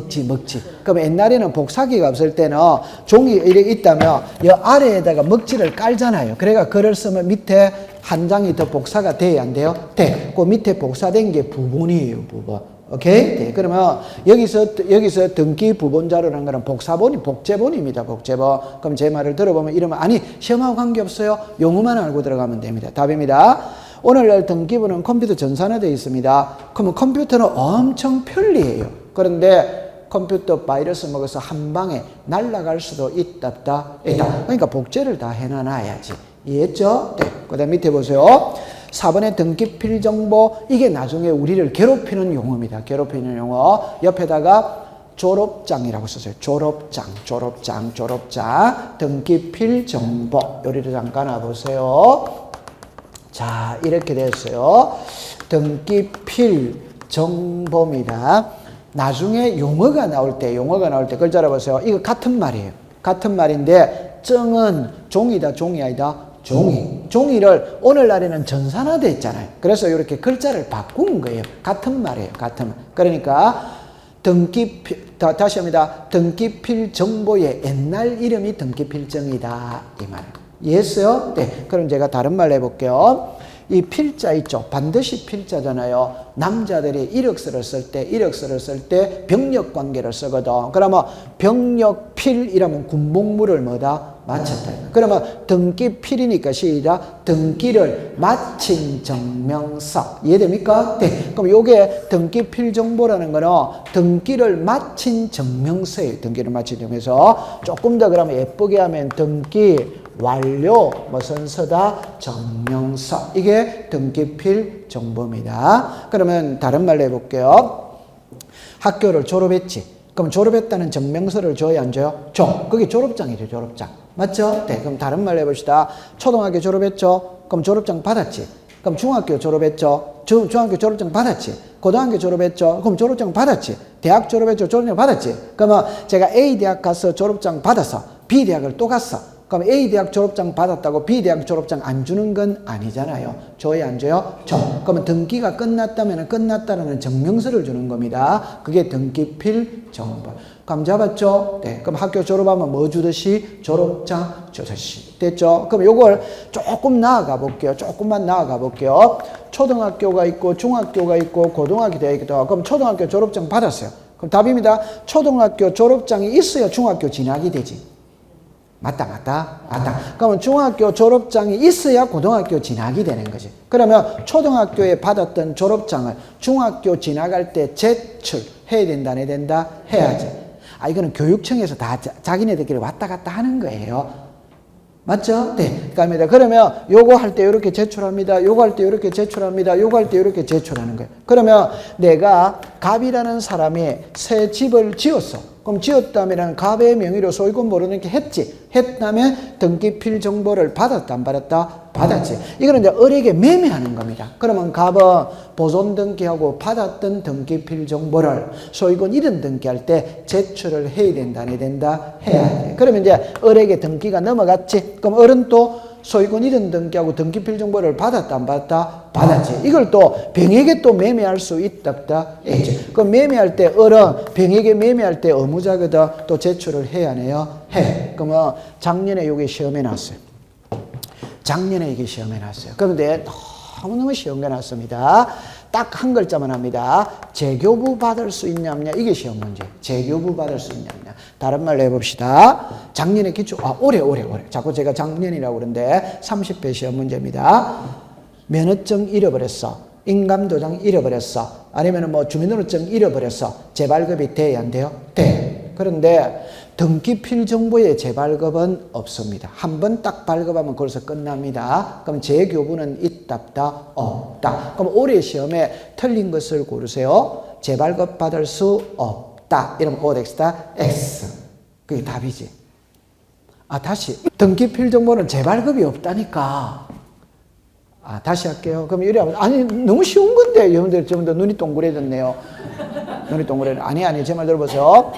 그럼 옛날에는 복사기가 없을 때는 종이 이렇게 있다면 이 아래에다가 먹지를 깔잖아요. 그래가 글을 쓰면 밑에 한 장이 더 복사가 돼야 안 돼요? 네. 그 밑에 복사된 게 부본이에요. 부본. 오케이? 네, 그러면 여기서 등기 부본 자료라는 거는 복제본입니다. 복제본. 그럼 제 말을 들어보면 이러면 아니 시험하고 관계없어요. 용어만 알고 들어가면 됩니다. 답입니다. 오늘날 등기부는 컴퓨터 전산화되어 있습니다. 그러면 컴퓨터는 엄청 편리해요. 그런데 컴퓨터 바이러스 먹어서 한 방에 날아갈 수도 있다. 그러니까 복제를 다 해놔야지. 이해했죠? 네. 그 다음 밑에 보세요. 4번의 등기필 정보, 이게 나중에 우리를 괴롭히는 용어입니다. 괴롭히는 용어. 옆에다가 졸업장이라고 썼어요. 졸업장. 등기필 정보. 요리를 잠깐 와보세요. 자, 이렇게 됐어요. 등기필 정보입니다. 나중에 용어가 나올 때 글자 알아보세요. 이거 같은 말이에요. 같은 말인데, 정은 종이다, 종이 아니다? 종이를 오늘날에는 전산화돼 있잖아요. 그래서 이렇게 글자를 바꾼 거예요. 같은 말이에요. 같은 말. 그러니까 다시 합니다. 등기필 정보의 옛날 이름이 등기필정이다. 이 말. 이해했어요? 네. 그럼 제가 다른 말 해볼게요. 이 필자 있죠? 반드시 필자잖아요. 남자들이 이력서를 쓸 때 병력 관계를 쓰거든. 그러면 병력필이라면 군복무를 뭐다? 마쳤다. 그러면 등기필이니까 시작. 등기를 마친 증명서. 이해됩니까? 네. 그럼 요게 등기필 정보라는 거는 등기를 마친 증명서예요. 등기를 마친 증명서. 조금 더 그러면 예쁘게 하면 등기 완료 무슨 서다? 증명서. 이게 등기필 정보입니다. 그러면 다른 말로 해볼게요. 학교를 졸업했지. 그럼 졸업했다는 증명서를 줘야 안 줘요? 줘. 그게 졸업장이죠. 졸업장. 맞죠? 네. 그럼 다른 말로 해봅시다. 초등학교 졸업했죠? 그럼 졸업장 받았지. 그럼 중학교 졸업했죠? 중학교 졸업장 받았지. 고등학교 졸업했죠? 그럼 졸업장 받았지. 대학 졸업했죠? 졸업장 받았지. 그러면 제가 A 대학 가서 졸업장 받아서 B 대학을 또 갔어. 그럼 A 대학 졸업장 받았다고 B 대학 졸업장 안 주는 건 아니잖아요. 줘야 안 줘요? 줘. 그러면 등기가 끝났다면 끝났다는 증명서를 주는 겁니다. 그게 등기필 정보. 감 잡았죠? 네. 그럼 학교 졸업하면 뭐 주듯이? 졸업장 주듯이. 됐죠? 그럼 요걸 조금 나아가 볼게요. 조금만 나아가 볼게요. 초등학교가 있고 중학교가 있고 고등학교가 있기도 하고. 그럼 초등학교 졸업장 받았어요. 그럼 답입니다. 초등학교 졸업장이 있어야 중학교 진학이 되지. 맞다. 그러면 중학교 졸업장이 있어야 고등학교 진학이 되는 거지. 그러면 초등학교에 받았던 졸업장을 중학교 진학할 때 제출해야 된다, 안 해야 된다? 해야지. 이거는 교육청에서 다 자기네들끼리 왔다 갔다 하는 거예요. 맞죠? 네. 그러면 요거 할 때 이렇게 제출합니다. 요거 할 때 이렇게 제출합니다. 요거 할 때 이렇게 제출하는 거예요. 그러면 내가 갑이라는 사람이 새 집을 지었어. 그럼 지었다면 갑의 명의로 소유권 모르는 게 했다면 등기필 정보를 받았다, 안 받았다? 받았지. 이거는 이제 을에게 매매하는 겁니다. 그러면 갑은 보존 등기하고 받았던 등기필 정보를 소유권 이름 등기할 때 제출을 해야 된다, 안 해야 된다? 해야 돼. 그러면 이제 을에게 등기가 넘어갔지. 그럼 을은 또 소유권 이름 등기하고 등기필 정보를 받았다, 안 받았다? 받았지. 이걸 또 병에게 또 매매할 수 있다, 없다? 있지. 그럼 매매할 때 을은 병에게 매매할 때 의무자거든. 또 제출을 해야 하네요? 해. 그러면 작년에 이게 시험에 나왔어요. 작년에 이게 시험에 나왔어요. 그런데 너무너무 쉬운 게 나왔습니다. 딱 한 글자만 합니다. 재교부 받을 수 있냐 없냐? 이게 시험 문제. 재교부 받을 수 있냐 없냐? 다른 말로 해봅시다. 작년에 기초, 올해. 자꾸 제가 작년이라고 그러는데 30회 시험 문제입니다. 면허증 잃어버렸어. 인감도장 잃어버렸어. 아니면 뭐 주민등록증 잃어버렸어. 재발급이 돼야 안 돼요? 돼. 그런데 등기필 정보의 재발급은 없습니다. 한 번 딱 발급하면 거기서 끝납니다. 그럼 재교부는 있다, 없다? 없다. 그럼 올해 시험에 틀린 것을 고르세요. 재발급 받을 수 없다. 이러면 OX다, X. 그게 답이지. 다시. 등기필 정보는 재발급이 없다니까. 다시 할게요. 그럼 이래 하면, 너무 쉬운 건데, 여러분들 좀 더 눈이 동그래졌네요. 눈이 동그래졌네. 아니, 제 말 들어보세요.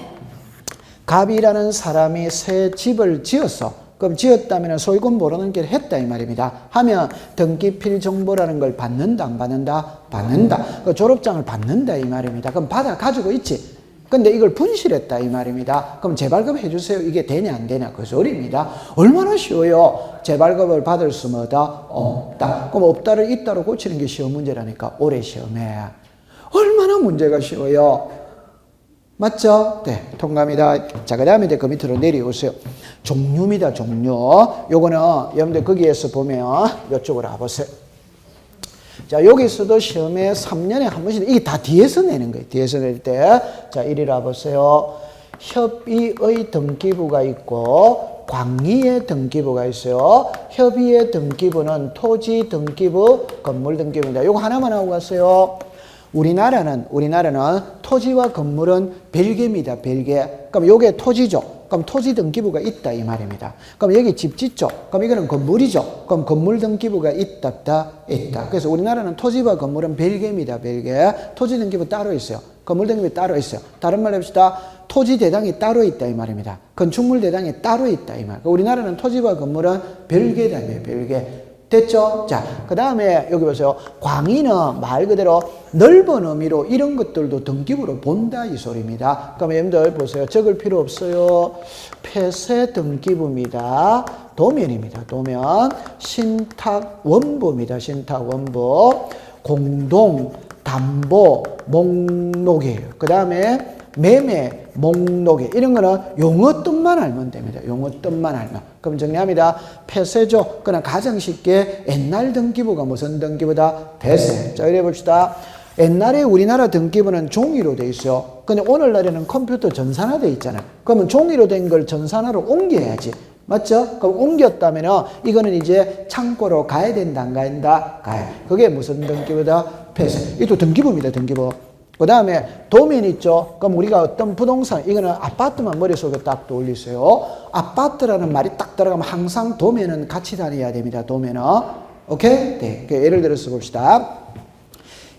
갑이라는 사람이 새 집을 지었어. 그럼 지었다면 소유권 모르는 길 했다 이 말입니다. 하면 등기필 정보라는 걸 받는다, 안 받는다? 받는다. 그 졸업장을 받는다 이 말입니다. 그럼 받아 가지고 있지. 근데 이걸 분실했다 이 말입니다. 그럼 재발급 해주세요. 이게 되냐 안 되냐 그 소리입니다. 얼마나 쉬워요. 재발급을 받을 수 뭐다? 없다. 그럼 없다를 있다로 고치는 게 시험 문제라니까. 올해 시험에. 얼마나 문제가 쉬워요. 맞죠? 네, 통과입니다. 자, 그 다음에 이제 그 밑으로 내려오세요. 종류입니다, 종류. 요거는 여러분들 거기에서 보면 이쪽으로 와보세요. 자, 여기서도 시험에 3년에 한 번씩, 이게 다 뒤에서 내는 거예요. 뒤에서 낼 때. 자, 이리 와보세요. 협의의 등기부가 있고, 광의의 등기부가 있어요. 협의의 등기부는 토지 등기부, 건물 등기부입니다. 요거 하나만 하고 갔어요. 우리나라는 토지와 건물은 별개입니다. 별개. 그럼 요게 토지죠. 그럼 토지 등기부가 있다 이 말입니다. 그럼 여기 집 짓죠. 그럼 이거는 건물이죠. 그럼 건물 등기부가 있다 없다? 있다. 그래서 우리나라는 토지와 건물은 별개입니다. 별개. 토지 등기부 따로 있어요. 건물 등기부 따로 있어요. 다른 말로 해봅시다. 토지 대당이 따로 있다 이 말입니다. 건축물 대당이 따로 있다 이 말. 우리나라는 토지와 건물은 별개다. 별개. 됐죠? 자, 그 다음에 여기 보세요. 광의는 말 그대로 넓은 의미로 이런 것들도 등기부로 본다 이 소리입니다. 그럼 여러분들 보세요. 적을 필요 없어요. 폐쇄 등기부입니다. 도면입니다. 도면. 신탁 원부입니다. 신탁 원부. 공동 담보 목록이에요. 그 다음에 매매 목록에 이런 거는 용어 뜻만 알면 됩니다. 용어 뜻만 알면. 그럼 정리합니다. 폐쇄죠. 그냥 가장 쉽게 옛날 등기부가 무슨 등기부다? 폐쇄. 자, 이래 봅시다. 옛날에 우리나라 등기부는 종이로 돼 있어요. 근데 오늘날에는 컴퓨터 전산화 돼 있잖아요. 그러면 종이로 된 걸 전산화로 옮겨야지. 맞죠? 그럼 옮겼다면 이거는 이제 창고로 가야 된다, 안 가야 된다? 가야. 그게 무슨 등기부다? 폐쇄. 이것도 등기부입니다. 등기부. 그 다음에 도면 있죠. 그럼 우리가 어떤 부동산, 이거는 아파트만 머릿속에 딱 떠올리세요. 아파트라는 말이 딱 들어가면 항상 도면은 같이 다녀야 됩니다. 도면은. 오케이? 네. 예를 들어서 봅시다.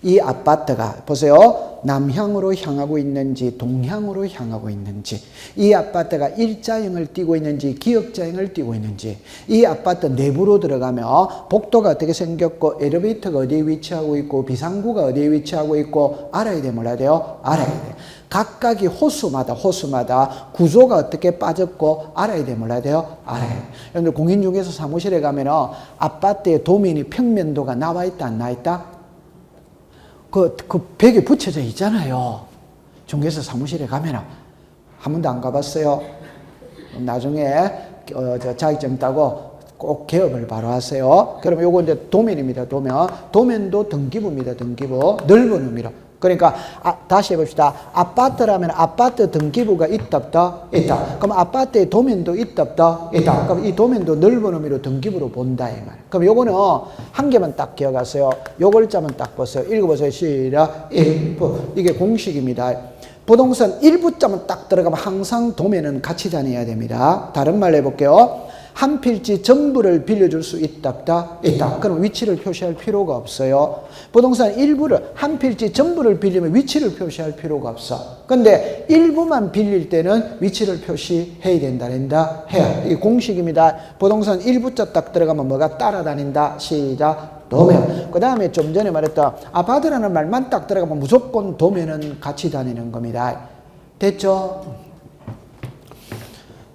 이 아파트가 보세요. 남향으로 향하고 있는지 동향으로 향하고 있는지, 이 아파트가 일자형을 띠고 있는지 기역자형을 띠고 있는지, 이 아파트 내부로 들어가면 복도가 어떻게 생겼고 엘리베이터가 어디에 위치하고 있고 비상구가 어디에 위치하고 있고 알아야 돼 몰라야 돼요? 알아야 돼. 각각이 호수마다 구조가 어떻게 빠졌고 알아야 돼 몰라야 돼요? 알아야 돼. 여러분들 공인중개사 사무실에 가면 아파트의 도면이 평면도가 나와 있다 안 나와 있다? 그 벽에 붙여져 있잖아요. 중개사 사무실에 가면 한 번도 안 가봤어요. 나중에 자격증 따고 꼭 개업을 바로 하세요. 그러면 요거 이제 도면입니다. 도면도 등기부입니다. 등기부. 넓은 의미로. 그러니까 다시 해봅시다. 아파트라면 아파트 등기부가 있다 없다? 있다. 그럼 아파트의 도면도 있다 없다? 있다. 그럼 이 도면도 넓은 의미로 등기부로 본다 이 말. 그럼 요거는 한 개만 딱 기억하세요. 요 글자만 딱 보세요. 읽어보세요. 시작. 일부. 이게 공식입니다. 부동산 일부자만 딱 들어가면 항상 도면은 같이 다녀야 됩니다. 다른 말로 해볼게요. 한 필지 전부를 빌려줄 수 있다 없다? 있다. 그럼 위치를 표시할 필요가 없어요. 부동산 일부를 한 필지 전부를 빌리면 위치를 표시할 필요가 없어. 근데 일부만 빌릴 때는 위치를 표시해야 된다. 해야. 이게 공식입니다. 부동산 일부자 딱 들어가면 뭐가 따라다닌다. 시작. 도면. 그 다음에 좀 전에 말했던 아파트라는 말만 딱 들어가면 무조건 도면은 같이 다니는 겁니다. 됐죠?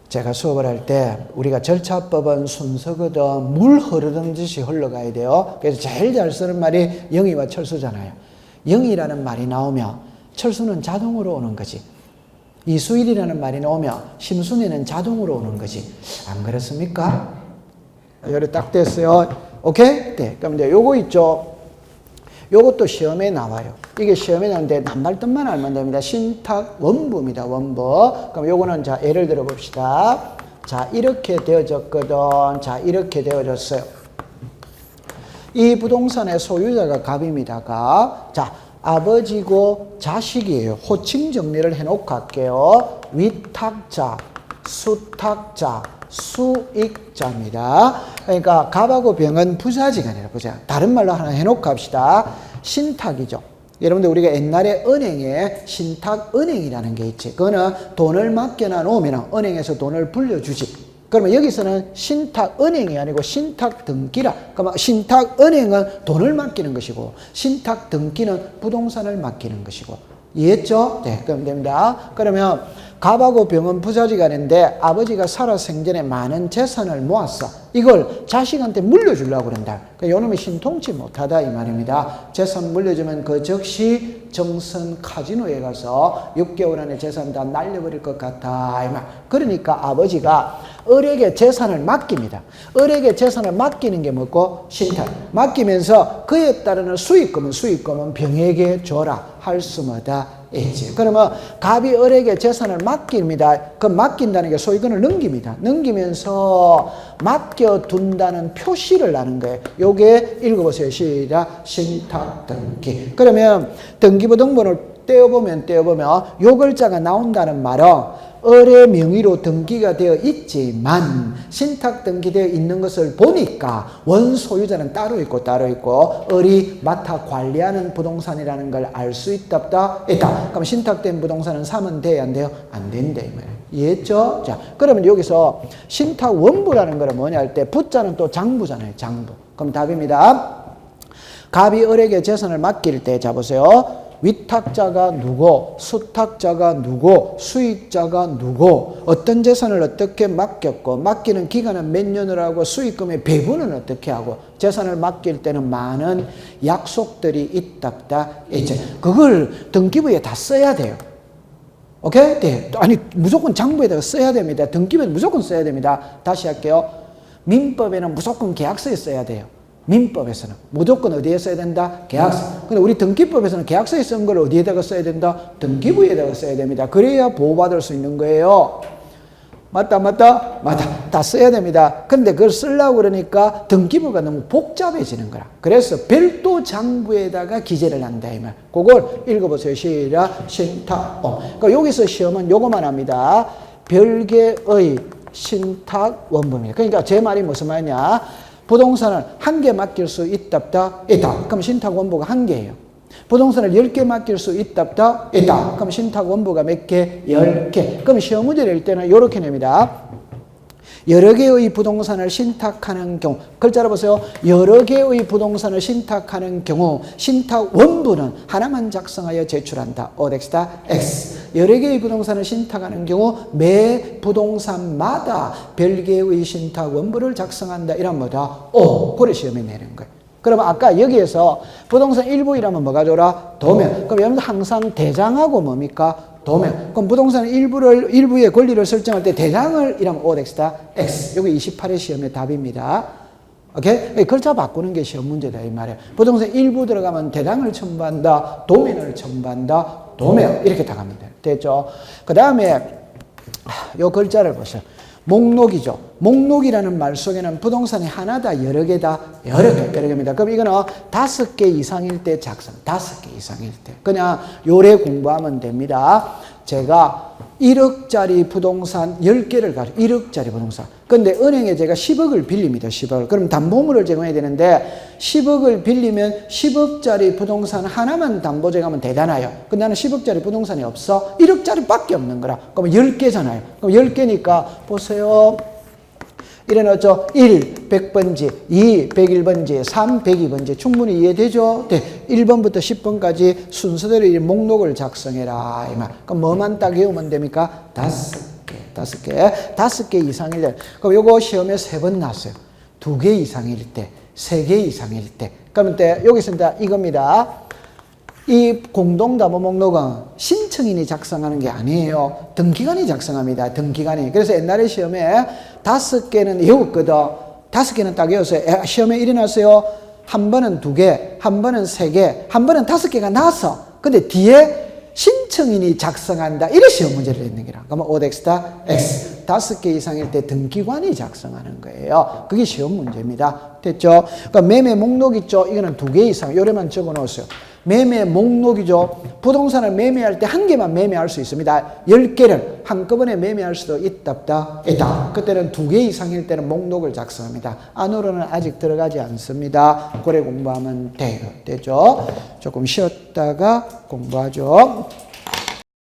제가 수업을 할 때 우리가 절차법은 순서거든 물 흐르는 듯이 흘러가야 돼요. 그래서 제일 잘 쓰는 말이 영희와 철수잖아요. 영희라는 말이 나오면 철수는 자동으로 오는 거지. 이수일이라는 말이 나오면 심순이는 자동으로 오는 거지. 안 그렇습니까? 여기 딱 됐어요. 오케이? 네. 그럼 이제 요거 있죠. 요것도 시험에 나와요. 이게 시험에 나오는데 낱말뜻만 알면 됩니다. 신탁 원부입니다. 원부. 그럼 요거는 자 예를 들어 봅시다. 자 이렇게 되어졌거든. 자 이렇게 되어졌어요. 이 부동산의 소유자가 갑입니다. 갑. 자 아버지고 자식이에요. 호칭 정리를 해놓고 할게요. 위탁자, 수탁자, 수익자입니다. 그러니까 갑하고 병은 부자지가 아니라 부자. 다른 말로 하나 해놓고 합시다. 신탁이죠. 여러분들 우리가 옛날에 은행에 신탁은행이라는 게 있지. 그거는 돈을 맡겨놔 놓으면 은행에서 돈을 불려주지. 그러면 여기서는 신탁은행이 아니고 신탁등기라. 그러면 신탁은행은 돈을 맡기는 것이고 신탁등기는 부동산을 맡기는 것이고. 이해했죠? 네, 그럼 됩니다. 그러면 갑하고 병은 부자지간인데 아버지가 살아 생전에 많은 재산을 모았어. 이걸 자식한테 물려주려고 그런다. 그러니까 요놈이 신통치 못하다 이 말입니다. 재산 물려주면 그 즉시 정선 카지노에 가서 6개월 안에 재산 다 날려버릴 것 같아 이 말. 그러니까 아버지가 을에게 재산을 맡깁니다. 을에게 재산을 맡기는 게 뭐고? 신탁. 맡기면서 그에 따르는 수익금은 병에게 줘라 할 수마다 있지. 그러면 갑이 을에게 재산을 맡깁니다. 그 맡긴다는 게 소유권을 넘깁니다. 넘기면서 맡겨둔다는 표시를 하는 거예요. 요게 읽어보세요. 시작. 신탁등기. 그러면 등기부등본을 떼어보면 요 글자가 나온다는 말은 을의 명의로 등기가 되어 있지만 신탁 등기되어 있는 것을 보니까 원소유자는 따로 있고 을이 맡아 관리하는 부동산이라는 걸 알 수 있다 없다? 있다. 그럼 신탁된 부동산은 사면 돼요? 안 돼요? 안 된다 이 말이에요. 이해했죠? 자, 그러면 여기서 신탁 원부라는 거는 뭐냐 할 때 부자는 또 장부잖아요. 장부. 그럼 답입니다. 갑이 을에게 재산을 맡길 때 자 보세요. 위탁자가 누구, 수탁자가 누구, 수익자가 누구, 어떤 재산을 어떻게 맡겼고, 맡기는 기간은 몇 년을 하고, 수익금의 배분은 어떻게 하고, 재산을 맡길 때는 많은 약속들이 있답다. 이제 그걸 등기부에 다 써야 돼요. 오케이? 네. 아니, 무조건 장부에다가 써야 됩니다. 등기부에 무조건 써야 됩니다. 다시 할게요. 민법에는 무조건 계약서에 써야 돼요. 민법에서는 무조건 어디에 써야 된다? 계약서. 근데 우리 등기법에서는 계약서에 쓴 걸 어디에다가 써야 된다? 등기부에다가 써야 됩니다. 그래야 보호받을 수 있는 거예요. 맞다. 다 써야 됩니다. 근데 그걸 쓰려고 그러니까 등기부가 너무 복잡해지는 거라. 그래서 별도 장부에다가 기재를 한다 이 말. 그걸 읽어보세요. 시작. 신탁. 그러니까 여기서 시험은 요거만 합니다. 별개의 신탁 원부입니다. 그러니까 제 말이 무슨 말이냐? 부동산을 1개 맡길 수 있답다? 있다. 그럼 신탁 원부가 1개예요. 부동산을 10개 맡길 수 있답다? 있다. 그럼 신탁 원부가 몇 개? 10개. 그럼 시험 문제 낼 때는 이렇게 냅니다. 여러 개의 부동산을 신탁하는 경우, 글자로 보세요. 여러 개의 부동산을 신탁하는 경우 신탁 원부는 하나만 작성하여 제출한다. 오덱스다 X. 여러 개의 부동산을 신탁하는 경우 매 부동산마다 별개의 신탁 원부를 작성한다. 이런 뭐다? 오. 그래 시험에 내는 거예요. 그러면 아까 여기에서 부동산 일부이라면 뭐가 좋라? 도면. 그럼 여러분들 항상 대장하고 뭡니까? 도면. 그럼 부동산 일부의 권리를 설정할 때 대장을 이라면 오덱스다 X. 여기 28회 시험의 답입니다. 오케이? 글자 바꾸는 게 시험 문제다 이 말이에요. 부동산 일부 들어가면 대장을 첨부한다, 도면을 첨부한다, 도면 이렇게 다 갑니다. 됐죠? 그 다음에 요 글자를 보세요. 목록이죠. 목록이라는 말 속에는 부동산이 하나다, 여러 개다, 여러 개입니다. 그럼 이거는 5개 이상일 때 작성, 5개 이상일 때. 그냥 요래 공부하면 됩니다. 제가 1억짜리 부동산 10개를 가지고 1억짜리 부동산. 근데 은행에 제가 10억을 빌립니다. 10억을. 그럼 담보물을 제공해야 되는데 10억을 빌리면 10억짜리 부동산 하나만 담보 제공하면 되잖아요. 근데 나는 10억짜리 부동산이 없어. 1억짜리 밖에 없는 거라. 그럼 10개잖아요. 그럼 10개니까 보세요. 이래놓죠. 1, 100번지, 2, 101번지, 3, 102번지. 충분히 이해되죠? 네. 1번부터 10번까지 순서대로 이 목록을 작성해라. 이 말. 그럼 뭐만 딱 외우면 됩니까? 5개 이상일 때. 그럼 요거 시험에 3번 나왔어요. 2개 이상일 때, 3개 이상일 때. 그러면 여기서 이제 이겁니다. 이 공동담보 목록은 신청인이 작성하는 게 아니에요. 등기관이 작성합니다. 등기관이. 그래서 옛날에 시험에 5개는 외웠거든. 5개는 딱 외웠어요. 시험에 일어났어요. 한 번은 2개, 한 번은 3개, 한 번은 5개가 나왔어. 근데 뒤에 신청인이 작성한다. 이런 시험 문제를 냈는 거라. 그러면 오덱스다 X. 5개 이상일 때 등기관이 작성하는 거예요. 그게 시험 문제입니다. 됐죠? 그러니까 매매 목록 있죠? 이거는 2개 이상. 요래만 적어 놓으세요. 매매 목록이죠. 부동산을 매매할 때 1개만 매매할 수 있습니다. 10개를 한꺼번에 매매할 수도 있다. 그때는 2개 이상일 때는 목록을 작성합니다. 안으로는 아직 들어가지 않습니다. 고래 공부하면 돼요. 되죠? 조금 쉬었다가 공부하죠.